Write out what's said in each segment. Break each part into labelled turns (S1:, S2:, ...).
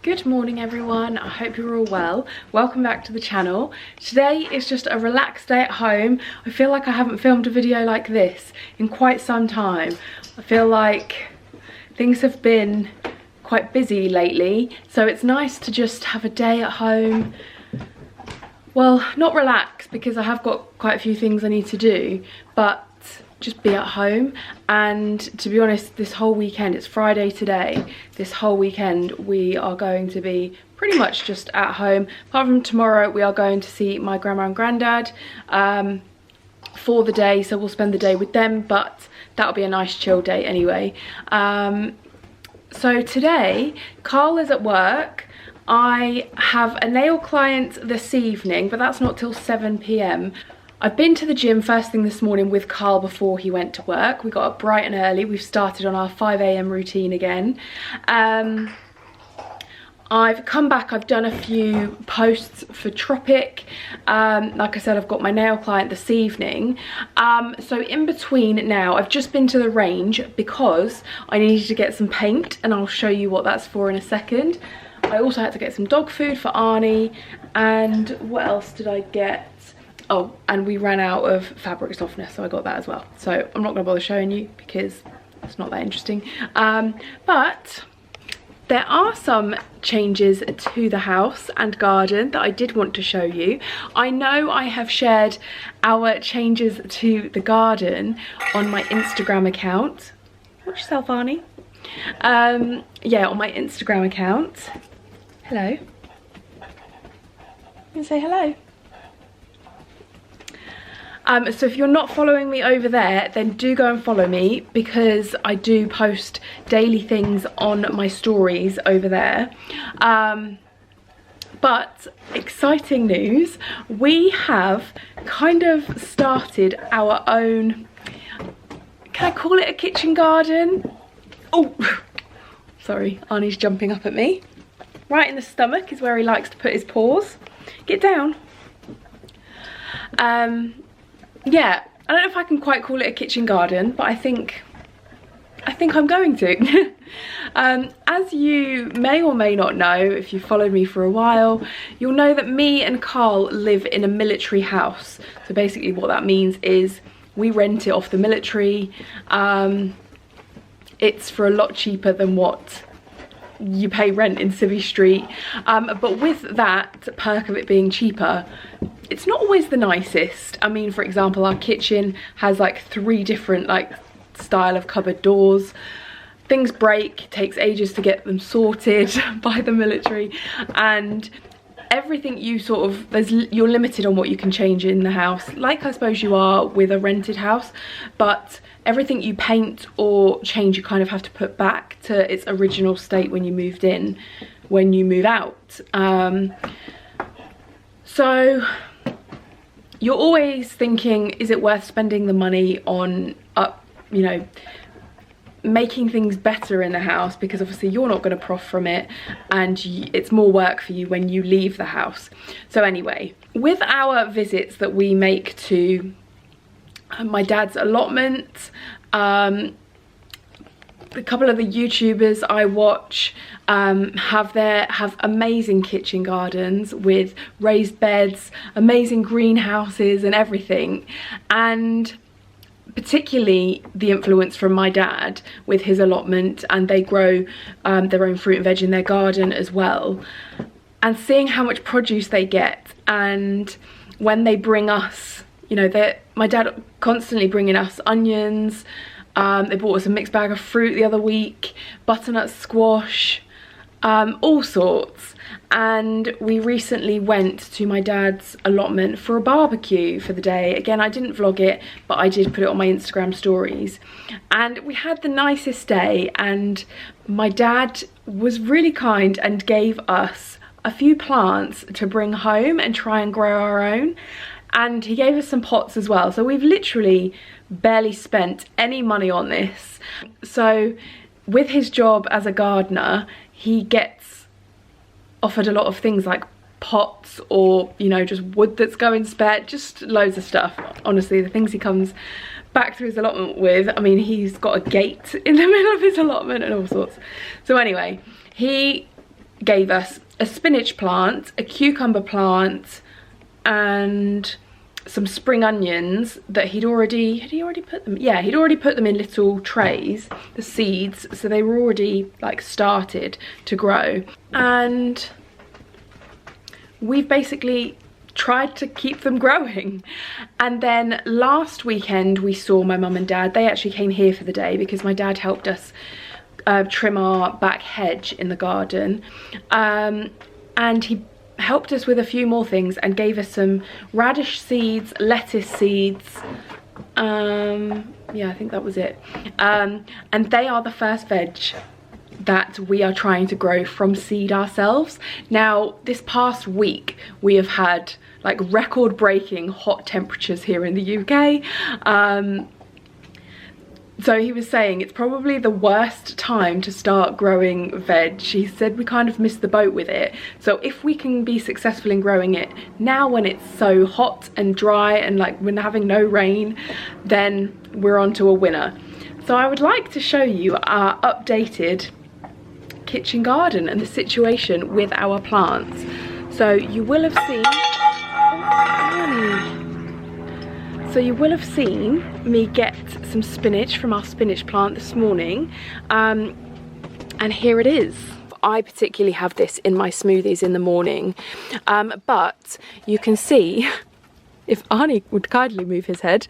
S1: Good morning everyone, I hope you're all well. Welcome back to the channel. Today is just a relaxed day at home. I feel like I haven't filmed a video like this in quite some time. I feel like things have been quite busy lately, so it's nice to just have a day at home. Well, not relax because I have got quite a few things I need to do, but just be at home. And to be honest, this whole weekend, it's Friday today, this whole weekend we are going to be pretty much just at home. Apart from tomorrow, we are going to see my grandma and granddad for the day, so we'll spend the day with them, but that'll be a nice chill day anyway. So today Karl is at work. I have a nail client this evening, but that's not till 7 p.m. I've been to the gym first thing this morning with Karl before he went to work. We got up bright and early. We've started on our 5 a.m. routine again. I've come back, I've done a few posts for TROPIC. Like I said, I've got my nail client this evening. So in between now, I've just been to the range because I needed to get some paint, and I'll show you what that's for in a second. I also had to get some dog food for Arnie, and what else did I get? Oh, and we ran out of fabric softener, so I got that as well. So I'm not gonna bother showing you because it's not that interesting. But there are some changes to the house and garden that I did want to show you. I know I have shared our changes to the garden on my Instagram account. Watch yourself, Arnie. Yeah, on my Instagram account. Hello. You can say hello. So if you're not following me over there, then do go and follow me, because I do post daily things on my stories over there. But exciting news, we have kind of started our own, can I call it a kitchen garden? Oh, sorry, Arnie's jumping up at me. Right in the stomach is where he likes to put his paws. Get down. Yeah, I don't know if I can quite call it a kitchen garden, but I think I'm going to. As you may or may not know, if you've followed me for a while, you'll know that me and Karl live in a military house. So basically what that means is we rent it off the military. It's for a lot cheaper than what you pay rent in Civvy Street, but with that perk of it being cheaper, it's not always the nicest. I mean, for example, our kitchen has like 3 different like style of cupboard doors. Things break, it takes ages to get them sorted by the military, and everything you sort of, you're limited on what you can change in the house, like I suppose you are with a rented house, but everything you paint or change you kind of have to put back to its original state when you moved in, when you move out. So you're always thinking, is it worth spending the money on you know, making things better in the house, because obviously you're not going to profit from it, and it's more work for you when you leave the house. So anyway, with our visits that we make to my dad's allotment, a couple of the YouTubers I watch have amazing kitchen gardens with raised beds, amazing greenhouses and everything, and particularly the influence from my dad with his allotment, and they grow their own fruit and veg in their garden as well, and seeing how much produce they get, and when they bring us, you know, my dad constantly bringing us onions. They bought us a mixed bag of fruit the other week, butternut squash, all sorts. And we recently went to my dad's allotment for a barbecue for the day. Again, I didn't vlog it, but I did put it on my Instagram stories. And we had the nicest day, and my dad was really kind and gave us a few plants to bring home and try and grow our own. And he gave us some pots as well. So we've literally barely spent any money on this. So with his job as a gardener, he gets offered a lot of things like pots, or, you know, just wood that's going spare, just loads of stuff. Honestly, the things he comes back through his allotment with, I mean, he's got a gate in the middle of his allotment and all sorts. So anyway, he gave us a spinach plant, a cucumber plant, and some spring onions that he'd already put them, yeah, he'd already put them in little trays, the seeds, so they were already like started to grow. And we've basically tried to keep them growing. And then last weekend we saw my mum and dad. They actually came here for the day because my dad helped us trim our back hedge in the garden, and he helped us with a few more things and gave us some radish seeds, lettuce seeds, yeah, I think that was it, and they are the first veg that we are trying to grow from seed ourselves. Now, this past week we have had like record-breaking hot temperatures here in the UK. So he was saying it's probably the worst time to start growing veg. He said we kind of missed the boat with it. So if we can be successful in growing it now when it's so hot and dry and like we're having no rain, then we're on to a winner. So I would like to show you our updated kitchen garden and the situation with our plants. So you will have seen, so you will have seen me get some spinach from our spinach plant this morning, and here it is. I particularly have this in my smoothies in the morning, but you can see, if Arnie would kindly move his head,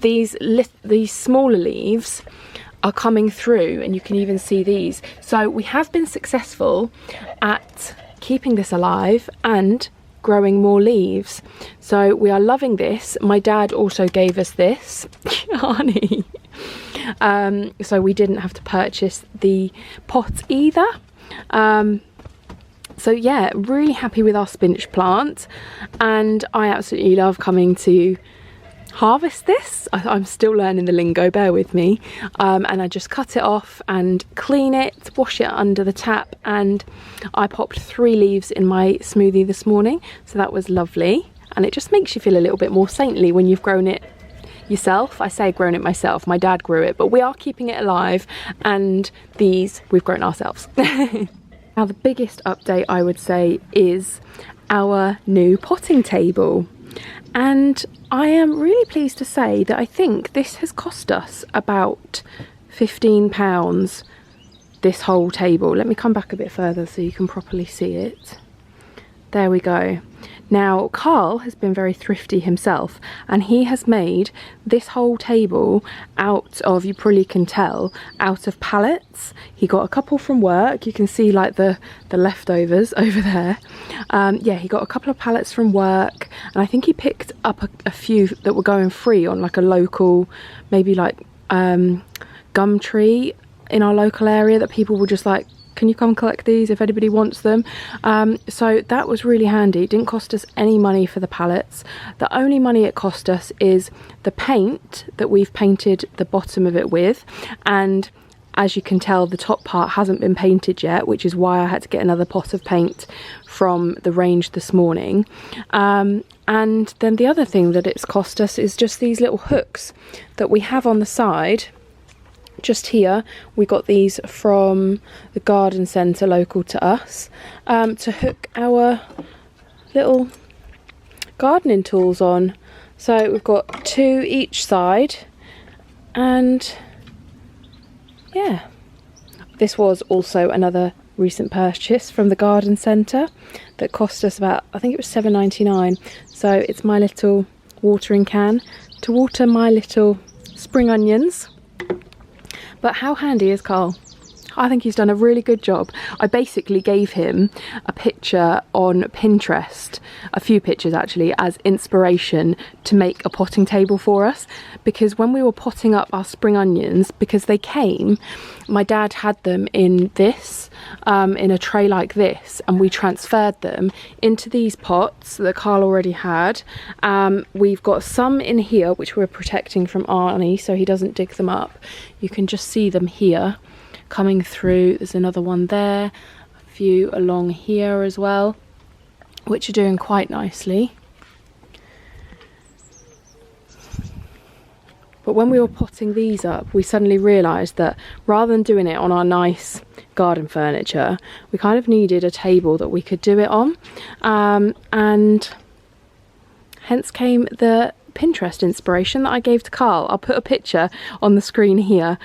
S1: these smaller leaves are coming through, and you can even see these. So we have been successful at keeping this alive and growing more leaves. So we are loving this. My dad also gave us this, Arnie. So we didn't have to purchase the pot either. So yeah, really happy with our spinach plant, and I absolutely love coming to harvest this. I'm still learning the lingo, bear with me. And I just cut it off and clean it, wash it under the tap, and I popped 3 leaves in my smoothie this morning, so that was lovely. And it just makes you feel a little bit more saintly when you've grown it yourself. I say grown it myself, my dad grew it, but we are keeping it alive, and these we've grown ourselves. Now the biggest update I would say is our new potting table. And I am really pleased to say that I think this has cost us about £15, this whole table. Let me come back a bit further so you can properly see it. There we go. Now, Karl has been very thrifty himself, and he has made this whole table out of, you probably can tell, out of pallets. He got a couple from work. You can see like the leftovers over there. Yeah, he got a couple of pallets from work, and I think he picked up a few that were going free on like a local, maybe like gum tree in our local area, that people were just like, can you come collect these if anybody wants them? So that was really handy. It didn't cost us any money for the pallets. The only money it cost us is the paint that we've painted the bottom of it with, and as you can tell, the top part hasn't been painted yet, which is why I had to get another pot of paint from the range this morning. And then the other thing that it's cost us is just these little hooks that we have on the side. Just here, we got these from the garden centre local to us, to hook our little gardening tools on. So we've got 2 each side, and yeah, this was also another recent purchase from the garden centre that cost us about, I think it was £7.99. So it's my little watering can to water my little spring onions. But how handy is Karl? I think he's done a really good job. I basically gave him a picture on Pinterest, a few pictures actually, as inspiration to make a potting table for us, because when we were potting up our spring onions, because they came, my dad had them in this, in a tray like this, and we transferred them into these pots that Karl already had. We've got some in here which we're protecting from Arnie so he doesn't dig them up. You can just see them here coming through. There's another one there, a few along here as well, which are doing quite nicely. But when we were potting these up, we suddenly realised that rather than doing it on our nice garden furniture, we kind of needed a table that we could do it on. And hence came the Pinterest inspiration that I gave to Karl. I'll put a picture on the screen here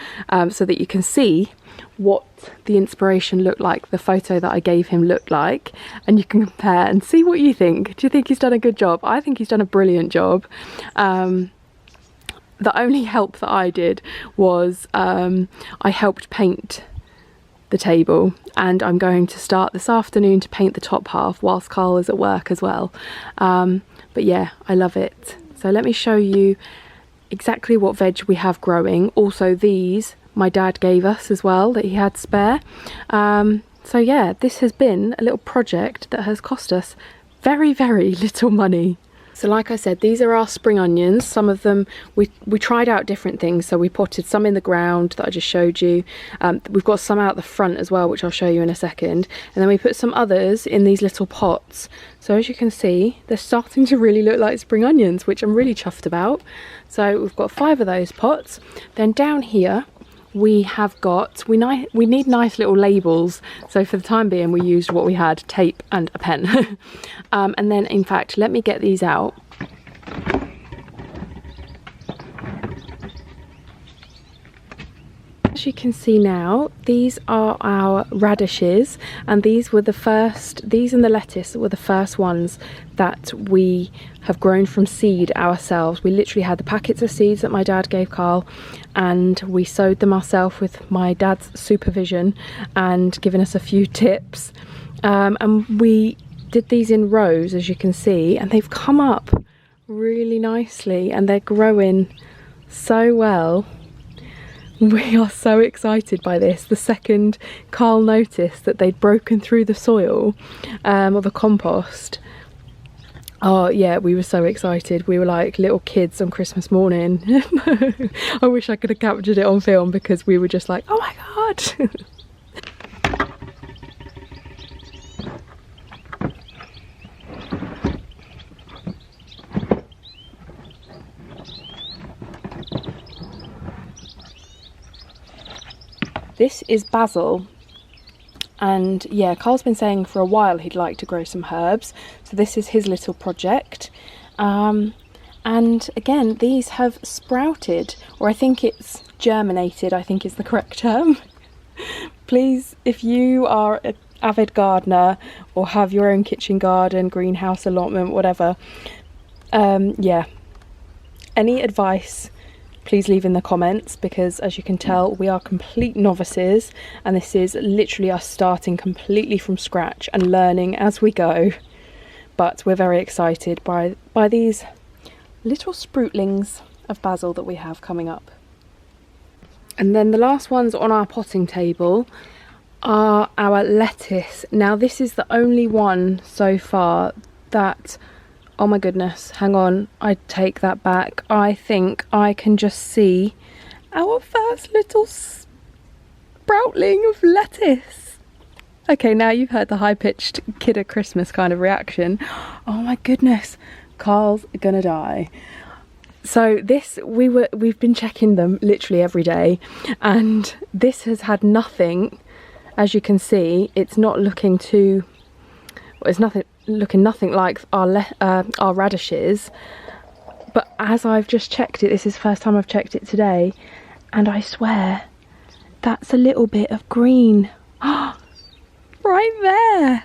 S1: so that you can see what the inspiration looked like, the photo that I gave him looked like, and you can compare and see what you think. Do you think he's done a good job? I think he's done a brilliant job. The only help that I did was I helped paint the table, and I'm going to start this afternoon to paint the top half whilst Karl is at work as well. But yeah, I love it. So let me show you exactly what veg we have growing. Also these my dad gave us as well that he had spare. So yeah, this has been a little project that has cost us very, very little money. So like I said, these are our spring onions. Some of them, we tried out different things. So we potted some in the ground that I just showed you. We've got some out the front as well, which I'll show you in a second. And then we put some others in these little pots. So as you can see, they're starting to really look like spring onions, which I'm really chuffed about. So we've got 5 of those pots. Then down here, we have got, we need nice little labels, so for the time being we used what we had, tape and a pen. And then in fact, let me get these out. As you can see now, these are our radishes, and these and the lettuce were the first ones that we have grown from seed ourselves. We literally had the packets of seeds that my dad gave Karl, and we sowed them ourselves with my dad's supervision and given us a few tips. And we did these in rows, as you can see, and they've come up really nicely and they're growing so well. We are so excited by this. The second Karl noticed that they'd broken through the soil or the compost, oh yeah, we were so excited. We were like little kids on Christmas morning. I wish I could have captured it on film, because we were just like, oh my god. This is basil, and yeah, Karl's been saying for a while he'd like to grow some herbs, so this is his little project. And again, these have sprouted, or I think it's germinated, I think is the correct term. Please, if you are an avid gardener or have your own kitchen garden, greenhouse allotment, whatever, yeah, any advice, please leave in the comments, because as you can tell, we are complete novices, and this is literally us starting completely from scratch and learning as we go. But we're very excited by these little sproutlings of basil that we have coming up. And then the last ones on our potting table are our lettuce. Now this is the only one so far that, oh my goodness, hang on, I take that back. I think I can just see our first little sproutling of lettuce. Okay, now you've heard the high-pitched kid at Christmas kind of reaction. Oh my goodness, Karl's gonna die. So this, we've been checking them literally every day, and this has had nothing. As you can see, it's not looking too, well, it's looking nothing like our radishes. But as I've just checked it, this is the first time I've checked it today, and I swear that's a little bit of green. Right there.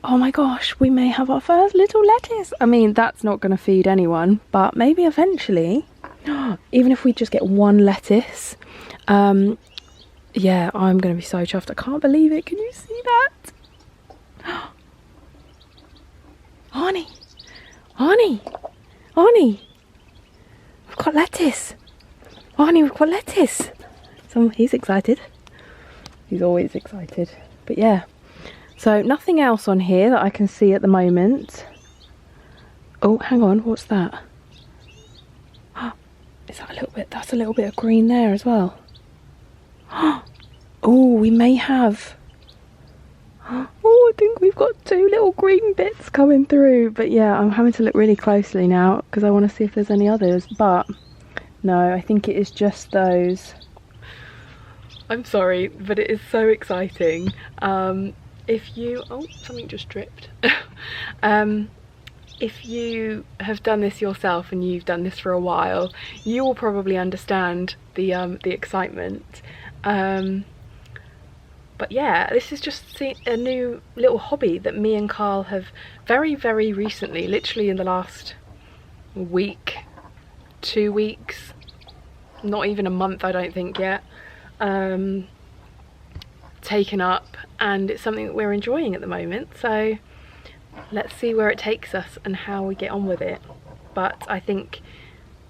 S1: Oh my gosh, we may have our first little lettuce. I mean, that's not going to feed anyone, but maybe eventually, even if we just get one lettuce, yeah, I'm going to be so chuffed. I can't believe it. Can you see that? Arnie, Arnie, Arnie, we've got lettuce. Arnie, we've got lettuce. So he's excited. He's always excited. But yeah, so nothing else on here that I can see at the moment. Oh, hang on, what's that? Is that a little bit, that's a little bit of green there as well. Oh, we may have, oh, I think we've got 2 little green bits coming through. But yeah, I'm having to look really closely now because I want to see if there's any others. But No, I think it is just those. I'm sorry, but it is so exciting. If you, oh, something just dripped. If you have done this yourself and you've done this for a while, you will probably understand the excitement. But yeah, this is just a new little hobby that me and Karl have very, very recently, literally in the last week, 2 weeks, not even a month, I don't think yet, taken up, and it's something that we're enjoying at the moment. So let's see where it takes us and how we get on with it. But I think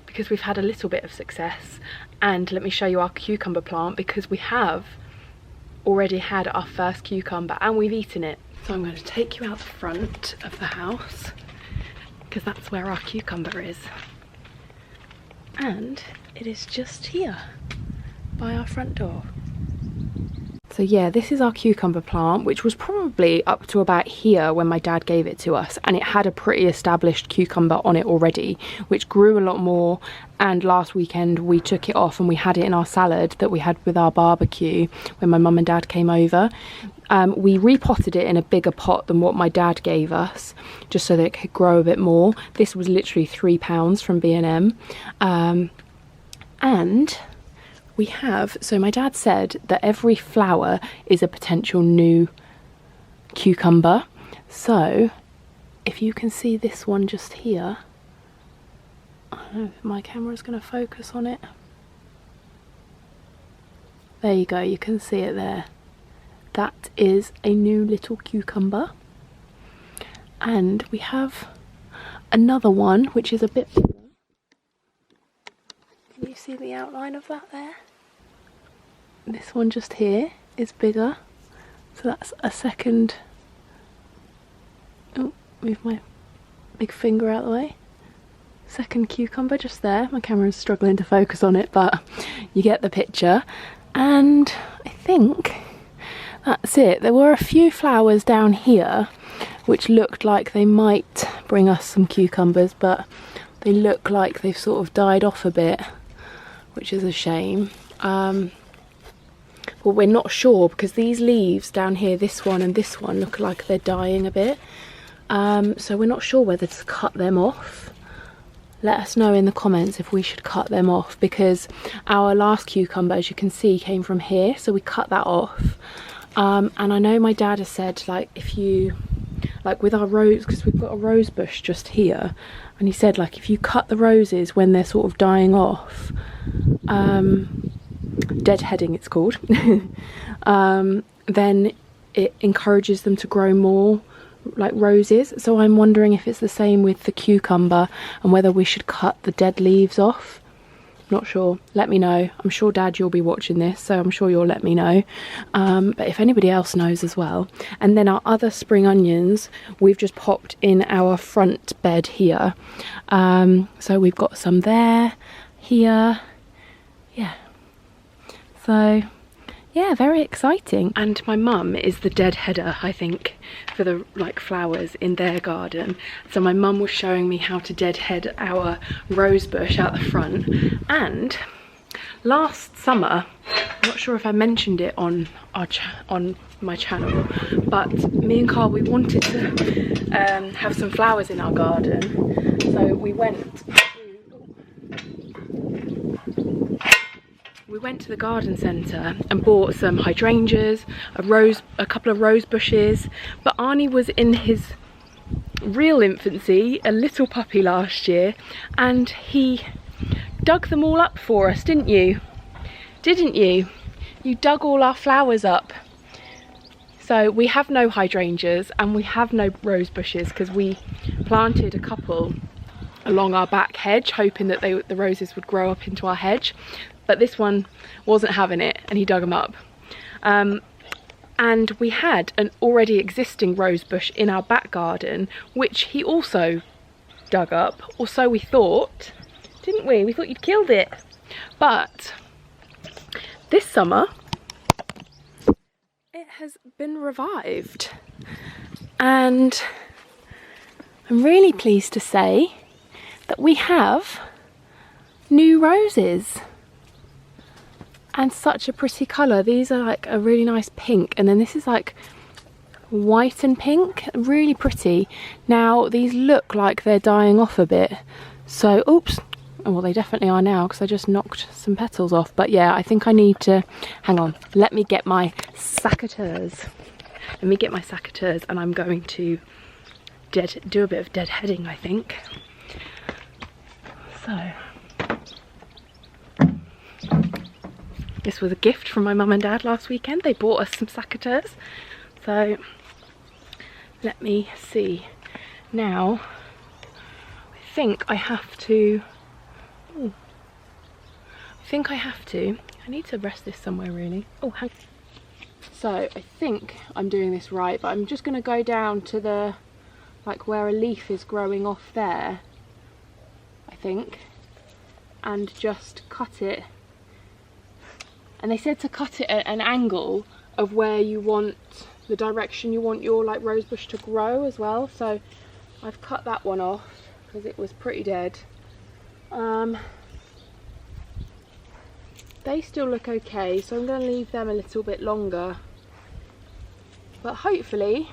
S1: because we've had a little bit of success, and let me show you our cucumber plant, because we have already had our first cucumber and we've eaten it. So I'm going to take you out the front of the house because that's where our cucumber is. And it is just here by our front door. So yeah, this is our cucumber plant, which was probably up to about here when my dad gave it to us, and it had a pretty established cucumber on it already, which grew a lot more. And last weekend we took it off and we had it in our salad that we had with our barbecue when my mum and dad came over. We repotted it in a bigger pot than what my dad gave us, just so that it could grow a bit more. This was literally £3 from B&M. And we have, so my dad said that every flower is a potential new cucumber. So if you can see this one just here, I don't know if my camera's going to focus on it. There you go, you can see it there. That is a new little cucumber. And we have another one which is a bit bigger. Can you see the outline of that there? This one just here is bigger, so that's a second. Oh, move my big finger out of the way. Second cucumber just there. My camera's struggling to focus on it, but you get the picture. And I think that's it. There were a few flowers down here which looked like they might bring us some cucumbers, but they look like they've sort of died off a bit, which is a shame. Well, we're not sure because these leaves down here, this one and this one, look like they're dying a bit. So we're not sure whether to cut them off. Let us know in the comments if we should cut them off, because our last cucumber, as you can see, came from here, so we cut that off. And I know my dad has said, like, if you, like with our rose, because we've got a rose bush just here, and he said, like, if you cut the roses when they're sort of dying off, deadheading it's called, then it encourages them to grow more like roses. So I'm wondering if it's the same with the cucumber and whether we should cut the dead leaves off. Not sure. Let me know. I'm sure Dad, you'll be watching this, so I'm sure you'll let me know. But if anybody else knows as well. And then our other spring onions, we've just popped in our front bed here. So we've got some there, here, yeah. So yeah, very exciting. And my mum is the deadheader, I think, for the like flowers in their garden. So my mum was showing me how to deadhead our rose bush out the front. And last summer, I'm not sure if I mentioned it on my channel, but me and Karl, we wanted to have some flowers in our garden. So we went to the garden centre and bought some hydrangeas, a couple of rose bushes. But Arnie was in his real infancy, a little puppy last year, and he dug them all up for us, didn't you? Didn't you? You dug all our flowers up. So we have no hydrangeas and we have no rose bushes because we planted a couple along our back hedge, hoping that the roses would grow up into our hedge. But this one wasn't having it and he dug them up. And we had an already existing rose bush in our back garden, which he also dug up, or so we thought, didn't we? We thought you'd killed it. But this summer, it has been revived. And I'm really pleased to say that we have new roses. And such a pretty colour. These are like a really nice pink, and then this is like white and pink, really pretty. Now these look like they're dying off a bit, so oops, well they definitely are now because I just knocked some petals off. But yeah, I think I need to, hang on, let me get my secateurs. Let me get my secateurs, and I'm going to do a bit of deadheading, I think. So this was a gift from my mum and dad last weekend. They bought us some secateurs. So let me see. Now I think I have to, I need to rest this somewhere really. Oh, hang on. So I think I'm doing this right, but I'm just going to go down to the, like where a leaf is growing off there, I think, and just cut it. And they said to cut it at an angle of where you want, the direction you want your like rose bush to grow as well. So I've cut that one off because it was pretty dead. They still look okay, so I'm going to leave them a little bit longer. But hopefully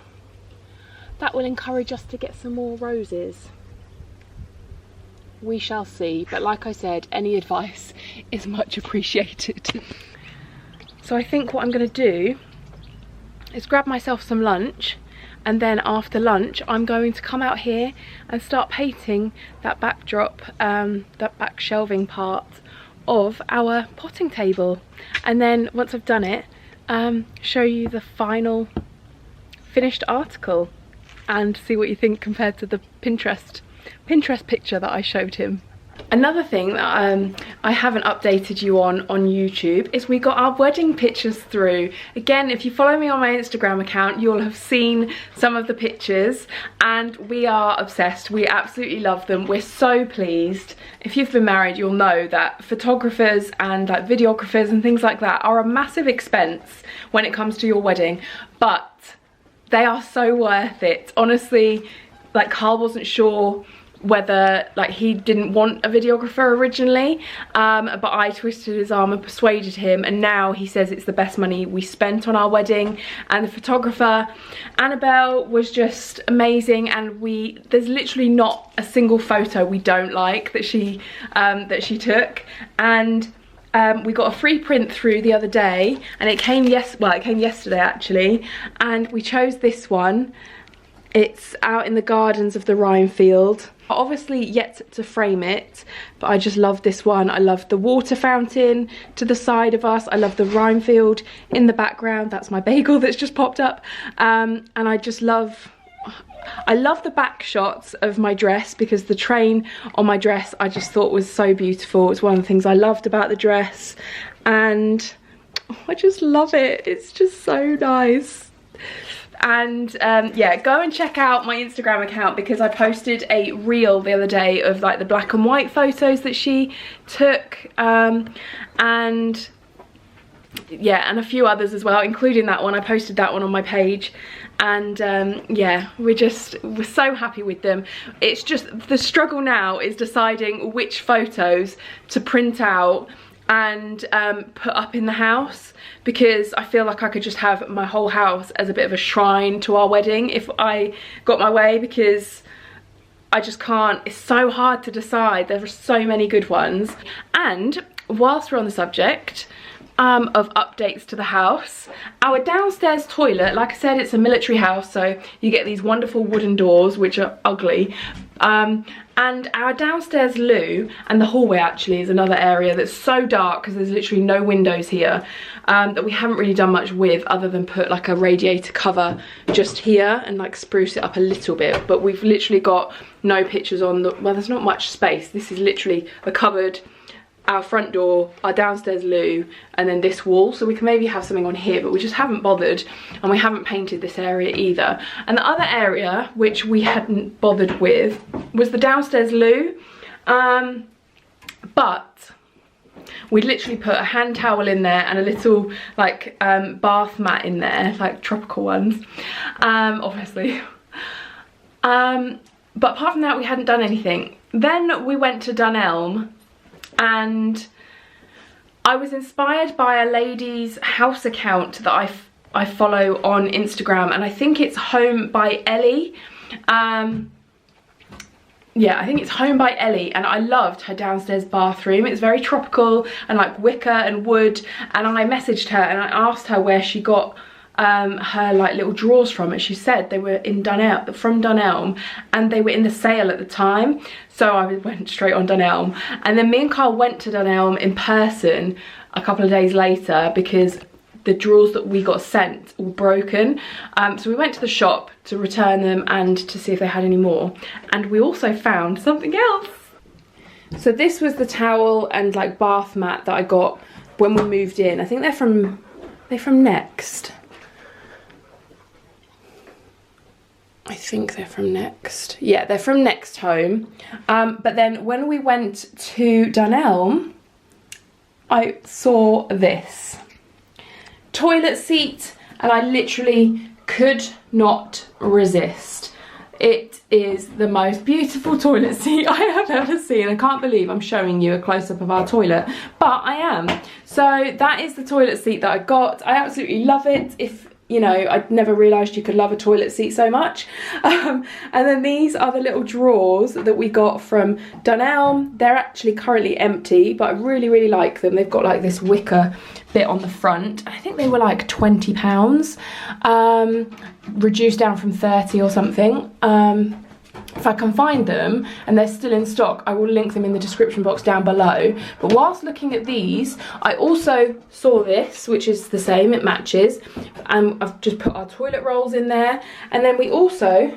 S1: that will encourage us to get some more roses. We shall see, but like I said, any advice is much appreciated. So I think what I'm going to do is grab myself some lunch, and then after lunch I'm going to come out here and start painting that backdrop, that back shelving part of our potting table. And then once I've done it, show you the final finished article and see what you think compared to the Pinterest picture that I showed him. Another thing that I haven't updated you on YouTube is we got our wedding pictures through. Again, if you follow me on my Instagram account, you'll have seen some of the pictures, and we are obsessed. We absolutely love them. We're so pleased. If you've been married, you'll know that photographers and like videographers and things like that are a massive expense when it comes to your wedding, but they are so worth it. Honestly, like Karl wasn't sure whether, like, he didn't want a videographer originally, but I twisted his arm and persuaded him, and now he says it's the best money we spent on our wedding. And the photographer Annabelle was just amazing, and there's literally not a single photo we don't like that she took. And we got a free print through the other day, and it came yesterday actually, and we chose this one. It's out in the gardens of the Rhinefield. Obviously yet to frame it, but I just love this one. I love the water fountain to the side of us. I love the Rhinefield in the background. That's my bagel that's just popped up. And I just love, I love the back shots of my dress, because the train on my dress I just thought was so beautiful. It's one of the things I loved about the dress, and I just love it. It's just so nice. And yeah, go and check out my Instagram account, because I posted a reel the other day of like the black and white photos that she took, and yeah, and a few others as well, including that one. I posted that one on my page, and yeah, we're so happy with them. It's just the struggle now is deciding which photos to print out and put up in the house, because I feel like I could just have my whole house as a bit of a shrine to our wedding if I got my way, because I just can't. It's so hard to decide. There are so many good ones. And whilst we're on the subject of updates to the house, our downstairs toilet, like I said, it's a military house, so you get these wonderful wooden doors which are ugly, and our downstairs loo, and the hallway actually is another area that's so dark because there's literally no windows here, that we haven't really done much with other than put like a radiator cover just here and like spruce it up a little bit. But we've literally got no pictures on the, well, there's not much space. This is literally a cupboard, our front door, our downstairs loo, and then this wall. So we can maybe have something on here, but we just haven't bothered, and we haven't painted this area either. And the other area which we hadn't bothered with was the downstairs loo, but we literally put a hand towel in there and a little like bath mat in there, like tropical ones, obviously. But apart from that, we hadn't done anything. Then we went to Dunelm, and I was inspired by a lady's house account that I follow on Instagram, and I think it's Home by Ellie. Yeah, I think it's Home by Ellie, and I loved her downstairs bathroom. It's very tropical and like wicker and wood, and I messaged her and I asked her where she got her like little drawers from, and she said they were in from Dunelm, and they were in the sale at the time. So I went straight on Dunelm, and then me and Karl went to Dunelm in person a couple of days later because the drawers that we got sent were broken. So we went to the shop to return them and to see if they had any more, and we also found something else. So this was the towel and like bath mat that I got when we moved in. I think they're from Next. I think they're from Next. Yeah, they're from Next Home. But then when we went to Dunelm, I saw this toilet seat, and I literally could not resist. It is the most beautiful toilet seat I have ever seen. I can't believe I'm showing you a close-up of our toilet, but I am. So that is the toilet seat that I got. I absolutely love it. If you know, I'd never realised you could love a toilet seat so much. And then these are the little drawers that we got from Dunelm. They're actually currently empty, but I really, really like them. They've got like this wicker bit on the front. I think they were like £20, reduced down from 30 or something. If I can find them and they're still in stock, I will link them in the description box down below. But whilst looking at these, I also saw this, which is the same, it matches. And I've just put our toilet rolls in there. And then we also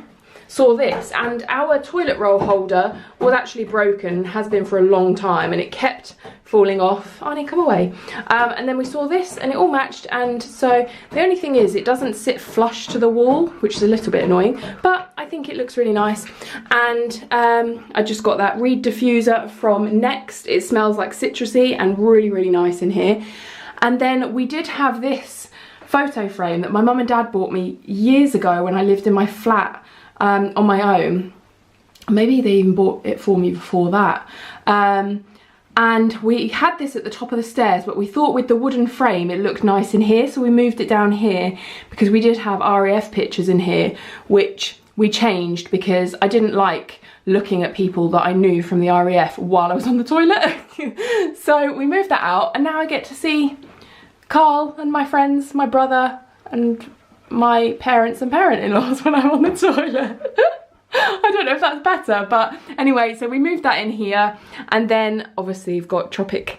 S1: saw this, and our toilet roll holder was actually broken, has been for a long time, and it kept falling off. Arnie, come away. And then we saw this, and it all matched. And so the only thing is it doesn't sit flush to the wall, which is a little bit annoying, but I think it looks really nice. And I just got that reed diffuser from Next. It smells like citrusy and really, really nice in here. And then we did have this photo frame that my mum and dad bought me years ago when I lived in my flat on my own. Maybe they even bought it for me before that. And we had this at the top of the stairs, but we thought with the wooden frame it looked nice in here, so we moved it down here because we did have RAF pictures in here, which we changed because I didn't like looking at people that I knew from the RAF while I was on the toilet. So we moved that out, and now I get to see Karl and my friends, my brother and my parents and parent-in-laws when I'm on the toilet. I don't know if that's better, but anyway, so we moved that in here, and then obviously you've got TROPIC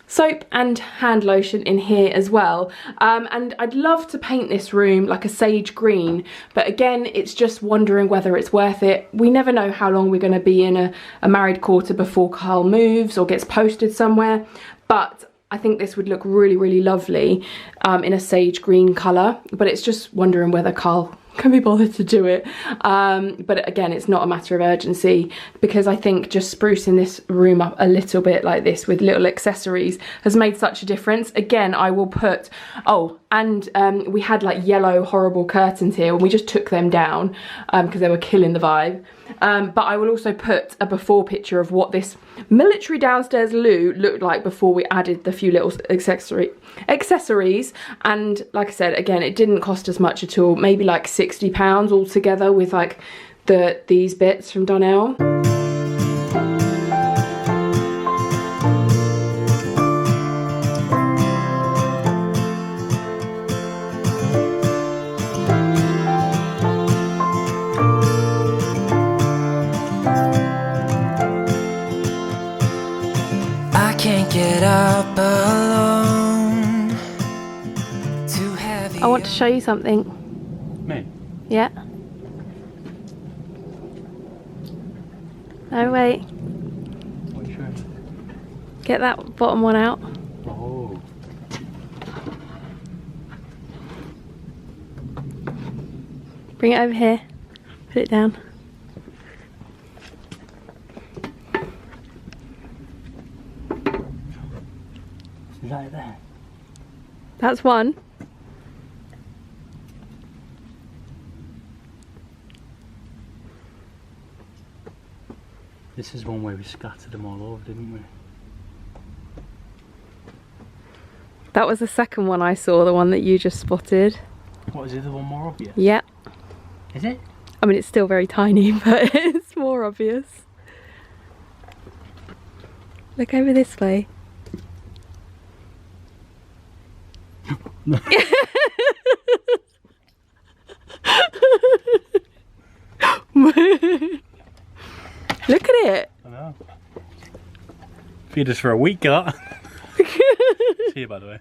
S1: soap and hand lotion in here as well. And I'd love to paint this room like a sage green, but again, it's just wondering whether it's worth it. We never know how long we're going to be in a married quarter before Karl moves or gets posted somewhere, but I think this would look really, really lovely in a sage green colour, but it's just wondering whether Karl can be bothered to do it. But again, it's not a matter of urgency, because I think just sprucing this room up a little bit like this with little accessories has made such a difference. Again, I will put, oh, and we had like yellow horrible curtains here, and we just took them down because they were killing the vibe. But I will also put a before picture of what this military downstairs loo looked like before we added the few little accessories. And like I said, again, it didn't cost us much at all, maybe like £60 altogether with like these bits from Dunelm.
S2: Get up alone. Too heavy.
S1: I want to show you something.
S3: Me?
S1: Yeah. Oh wait.
S3: What are you showing?
S1: Get that bottom one out.
S3: Oh.
S1: Bring it over here. Put it down.
S3: Is that there?
S1: That's one.
S3: This is one where we scattered them all over, didn't we?
S1: That was the second one I saw, the one that you just spotted.
S3: What, is the other one more obvious?
S1: Yeah.
S3: Is it?
S1: I mean, it's still very tiny, but it's more obvious. Look over this way. Look at it.
S3: I know. Feed us for a week, that. See you, by the way.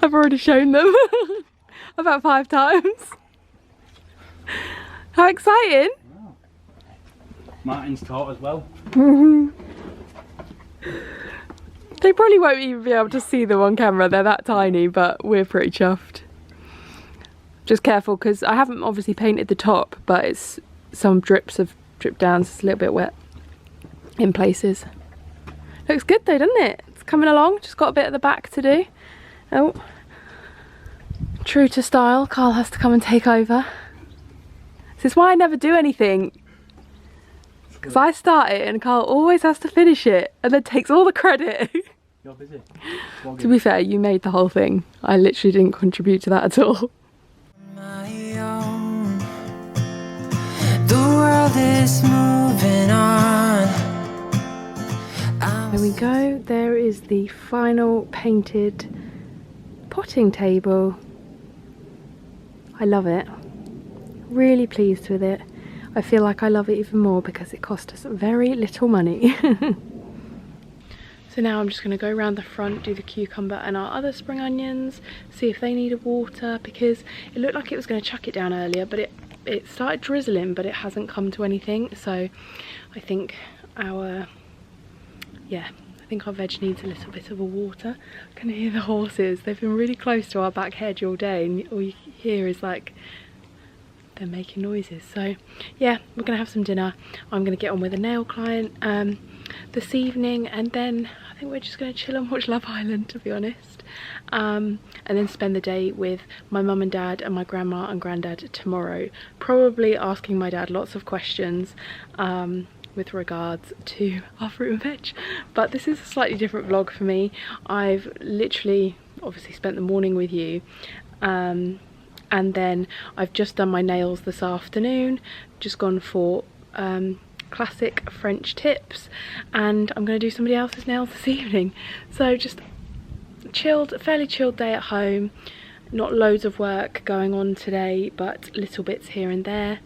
S1: I've already shown them about 5 times. How exciting!
S3: Oh. Martin's taught as well.
S1: They probably won't even be able to see them on camera, they're that tiny, but we're pretty chuffed. Just careful, because I haven't obviously painted the top, but it's some drips have dripped down, so it's a little bit wet in places. Looks good though, doesn't it? It's coming along, just got a bit at the back to do. Oh, true to style, Karl has to come and take over. This is why I never do anything. Because I start it and Karl always has to finish it and then takes all the credit.
S3: You're busy.
S1: To be fair, you made the whole thing. I literally didn't contribute to that at all.
S2: My own. The world is moving on.
S1: There we go. There is the final painted potting table. I love it. Really pleased with it. I feel like I love it even more because it cost us very little money. So now I'm just going to go around the front, do the cucumber and our other spring onions, see if they need water, because it looked like it was going to chuck it down earlier, but it started drizzling, but it hasn't come to anything. So I think our veg needs a little bit of a water. I can hear the horses. They've been really close to our back hedge all day, and all you hear is like they're making noises. So yeah, we're gonna have some dinner. I'm gonna get on with a nail client this evening, and then I think we're just gonna chill and watch Love Island, to be honest, and then spend the day with my mum and dad and my grandma and granddad tomorrow, probably asking my dad lots of questions with regards to our fruit and veg. But this is a slightly different vlog for me. I've literally obviously spent the morning with you, and then I've just done my nails this afternoon, just gone for classic French tips, and I'm going to do somebody else's nails this evening. So just chilled, fairly chilled day at home. Not loads of work going on today, but little bits here and there,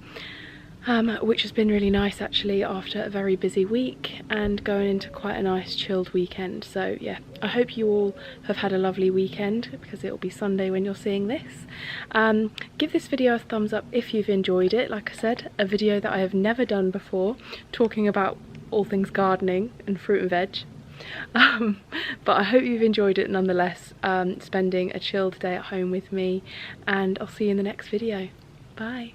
S1: which has been really nice actually after a very busy week and going into quite a nice chilled weekend. So yeah, I hope you all have had a lovely weekend, because it will be Sunday when you're seeing this. Give this video a thumbs up if you've enjoyed it. Like I said, a video that I have never done before, talking about all things gardening and fruit and veg. But I hope you've enjoyed it nonetheless, spending a chilled day at home with me, and I'll see you in the next video. Bye.